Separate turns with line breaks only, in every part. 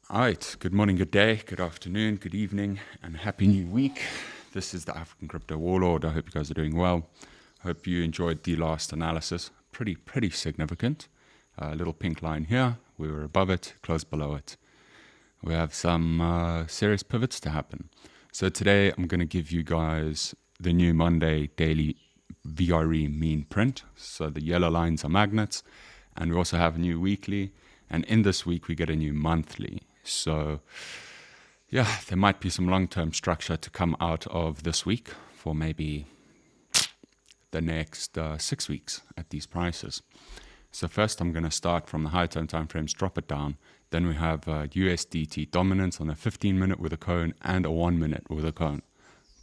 All right, good morning, good day, good afternoon, good evening, and happy new week. This is the African Crypto Warlord. I hope you guys are doing well. Hope you enjoyed the last analysis. Pretty significant. Little pink line here. We were above it, close below it. We have some serious pivots to happen. So today I'm going to give you guys the new Monday daily VRE mean print. So the yellow lines are magnets, and we also have a new weekly. And in this week, we get a new monthly. So, yeah, there might be some long-term structure to come out of this week for maybe the next 6 weeks at these prices. So first, I'm going to start from the high-term timeframes, drop it down. Then we have USDT dominance on a 15-minute with a cone and a 1-minute with a cone.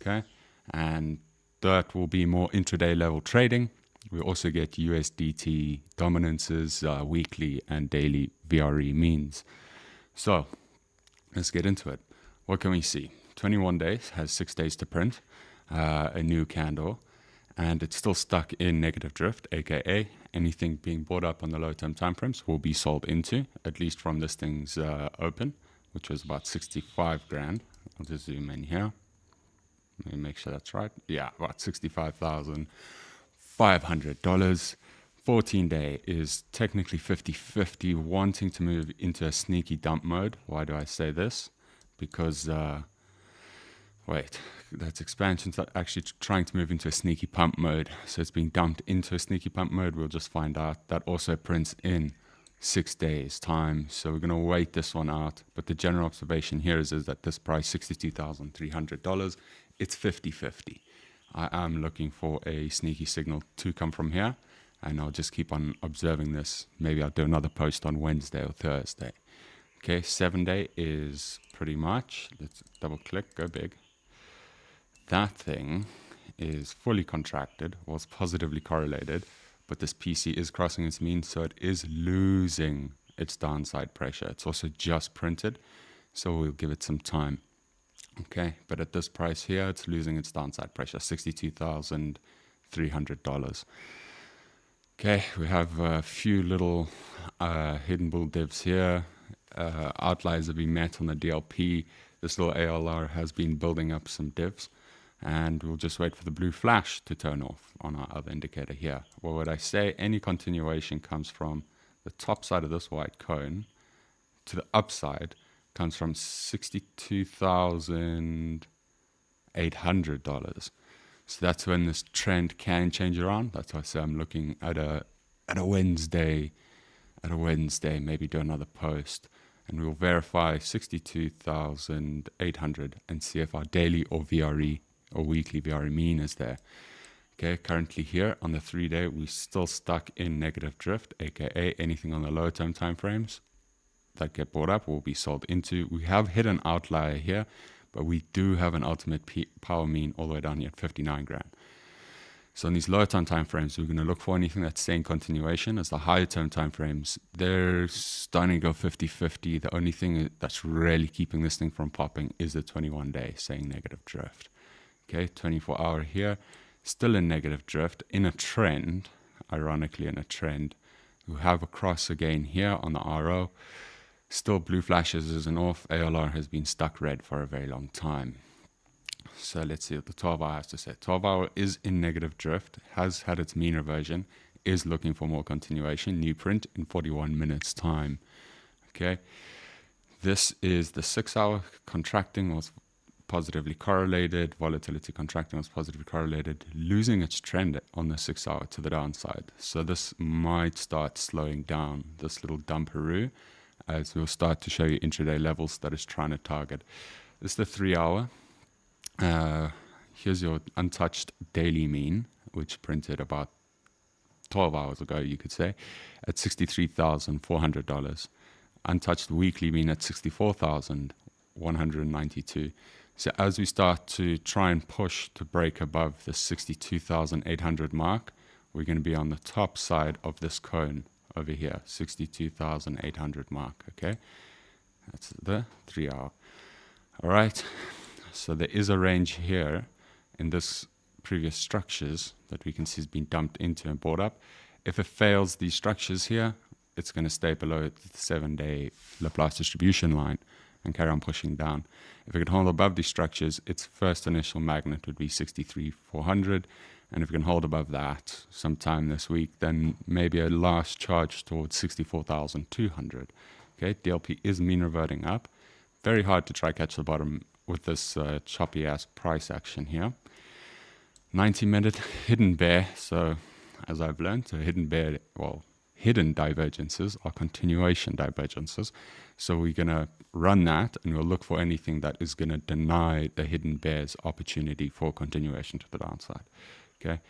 Okay, and that will be more intraday level trading. We also get USDT dominances, weekly and daily VRE means. So let's get into it. What can we see? 21 days has 6 days to print a new candle, and it's still stuck in negative drift, aka anything being bought up on the low term timeframes will be sold into, at least from this thing's open, which was about 65 grand. I'll just zoom in here. Let me make sure that's right. Yeah, about $65,500. 14-day is technically 50-50, wanting to move into a sneaky dump mode. Why do I say this? Because, that's expansion. Actually trying to move into a sneaky pump mode. So it's being dumped into a sneaky pump mode. We'll just find out. That also prints in 6 days time. So we're going to wait this one out. But the general observation here is that this price, $62,300, it's 50-50. I am looking for a sneaky signal to come from here, and I'll just keep on observing this. Maybe I'll do another post on Wednesday or Thursday. Okay, 7-day is pretty much, let's double click, go big. That thing is fully contracted, was positively correlated, but this PC is crossing its mean, so it is losing its downside pressure. It's also just printed, so we'll give it some time. Okay, but at this price here, it's losing its downside pressure, $62,300. Okay, we have a few little hidden bull divs here. Outliers have been met on the DLP. This little ALR has been building up some divs, and we'll just wait for the blue flash to turn off on our other indicator here. What would I say? Any continuation comes from the top side of this white cone to the upside comes from $62,800. So that's when this trend can change around. That's why I say I'm looking at a Wednesday, maybe do another post, and we'll verify 62,800 and see if our daily or VRE or weekly VRE mean is there. Okay, currently here on the 3-day, we're still stuck in negative drift, aka anything on the low term timeframes that get bought up will be sold into. We have hit an outlier here, but we do have an ultimate power mean all the way down here at 59 grand. So in these lower term timeframes, we're going to look for anything that's staying continuation. As the higher term timeframes, they're starting to go 50-50. The only thing that's really keeping this thing from popping is the 21-day saying negative drift. Okay, 24-hour here, still in negative drift, in a trend, ironically in a trend. We have a cross again here on the RO. Still blue flashes isn't off. ALR has been stuck red for a very long time. So let's see what the 12-hour has to say. 12-hour is in negative drift, has had its mean reversion, is looking for more continuation. New print in 41 minutes time. Okay. This is the 6-hour contracting was positively correlated. Volatility contracting was positively correlated, losing its trend on the 6-hour to the downside. So this might start slowing down, this little dumperoo, as we'll start to show you intraday levels that it's trying to target. This is the 3-hour. Here's your untouched daily mean, which printed about 12 hours ago, you could say, at $63,400. Untouched weekly mean at $64,192. So as we start to try and push to break above the 62,800 mark, we're going to be on the top side of this cone over here, 62,800 mark. Okay, that's the 3-hour. All right, so there is a range here in this previous structures that we can see has been dumped into and bought up. If it fails these structures here, it's going to stay below the 7-day Laplace distribution line and carry on pushing down. If it can hold above these structures, its first initial magnet would be 63,400. And if it can hold above that sometime this week, then maybe a last charge towards 64,200. Okay, DLP is mean reverting up. Very hard to try catch the bottom with this choppy ass price action here. 90-minute hidden bear. So as I've learned, a hidden bear, well, hidden divergences are continuation divergences. So we're going to run that and we'll look for anything that is going to deny the hidden bear's opportunity for continuation to the downside. Okay,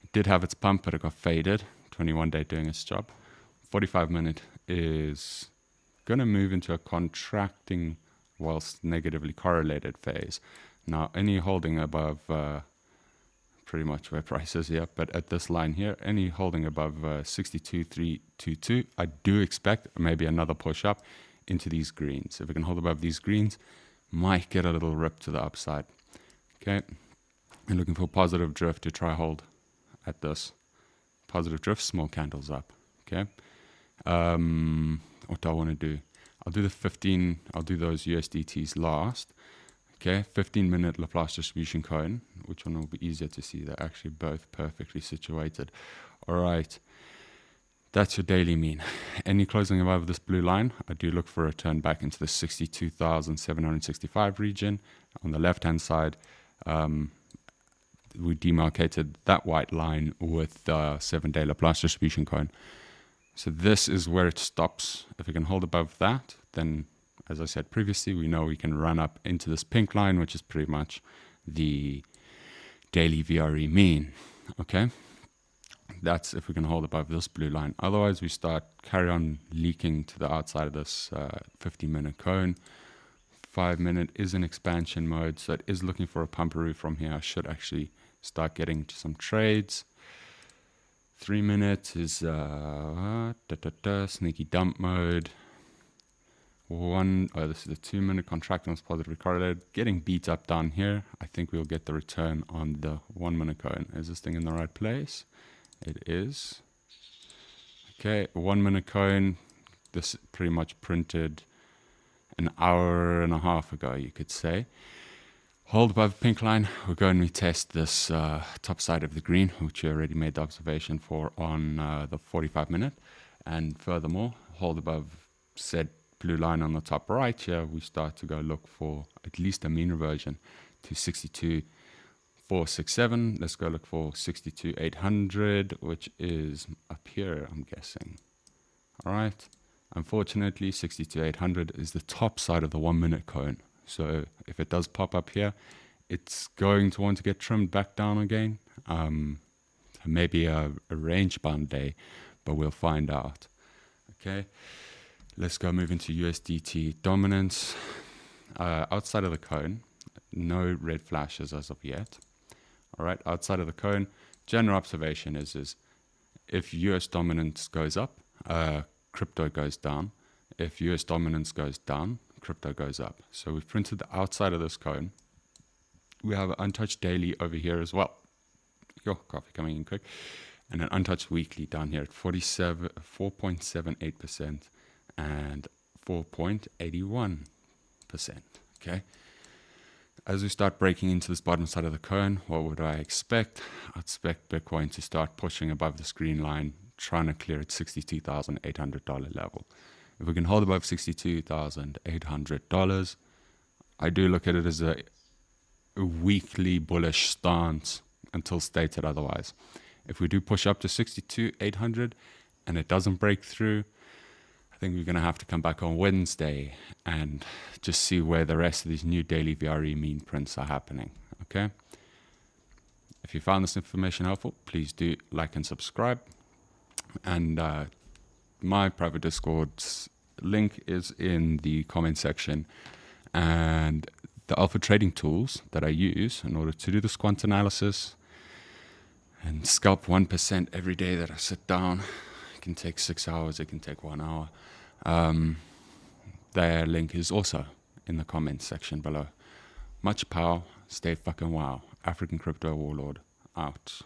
it did have its pump, but it got faded. 21-day doing its job. 45-minute is going to move into a contracting whilst negatively correlated phase. Now, any holding above pretty much where price is here, but at this line here, any holding above 62,322, I do expect maybe another push up into these greens. If it can hold above these greens, might get a little rip to the upside. Okay, and looking for positive drift to try hold at this. Positive drift, small candles up. Okay, what do I want to do? I'll do the 15, I'll do those USDTs last. Okay, 15-minute Laplace distribution cone. Which one will be easier to see? They're actually both perfectly situated. All right, that's your daily mean. Any closing above this blue line, I do look for a turn back into the 62,765 region. On the left-hand side, we demarcated that white line with the 7-day Laplace distribution cone. So this is where it stops. If we can hold above that, then, as I said previously, we know we can run up into this pink line, which is pretty much the daily VRE mean. Okay, that's if we can hold above this blue line. Otherwise, we carry on leaking to the outside of this 15-minute cone. 5-minute is in expansion mode, so it is looking for a pumperoo from here. I should actually start getting into some trades. 3-minute is sneaky dump mode. This is the 2-minute contract on positively correlated. Getting beat up down here. I think we'll get the return on the 1-minute cone. Is this thing in the right place? It is. Okay, 1-minute cone. This pretty much printed an hour and a half ago, you could say. Hold above pink line. We'll go and retest this top side of the green, which we already made the observation for on the 45-minute. And furthermore, hold above said blue line on the top right here. We start to go look for at least a mean reversion to 62,467. Let's go look for 62,800, which is up here, I'm guessing. All right. Unfortunately, 62,800 is the top side of the 1-minute cone. So if it does pop up here, it's going to want to get trimmed back down again. Maybe a range bound day, but we'll find out. Okay, let's go move into USDT dominance. Outside of the cone, no red flashes as of yet. All right, outside of the cone, general observation is if US dominance goes up, crypto goes down. If US dominance goes down, crypto goes up. So we've printed the outside of this cone. We have an untouched daily over here as well. Your coffee coming in quick. And an untouched weekly down here at 4.78% and 4.81%. Okay. As we start breaking into this bottom side of the cone, what would I expect? I'd expect Bitcoin to start pushing above this green line, trying to clear at $62,800 level. If we can hold above $62,800, I do look at it as a weekly bullish stance until stated otherwise. If we do push up to 62,800 and it doesn't break through, I think we're going to have to come back on Wednesday and just see where the rest of these new daily VRE mean prints are happening. Okay. If you found this information helpful, please do like and subscribe. And my private Discord's link is in the comment section, and the alpha trading tools that I use in order to do this quant analysis and scalp 1% every day that I sit down. It can take 6 hours, it can take 1 hour. Their link is also in the comments section below. Much power, stay fucking wow. African Crypto Warlord out.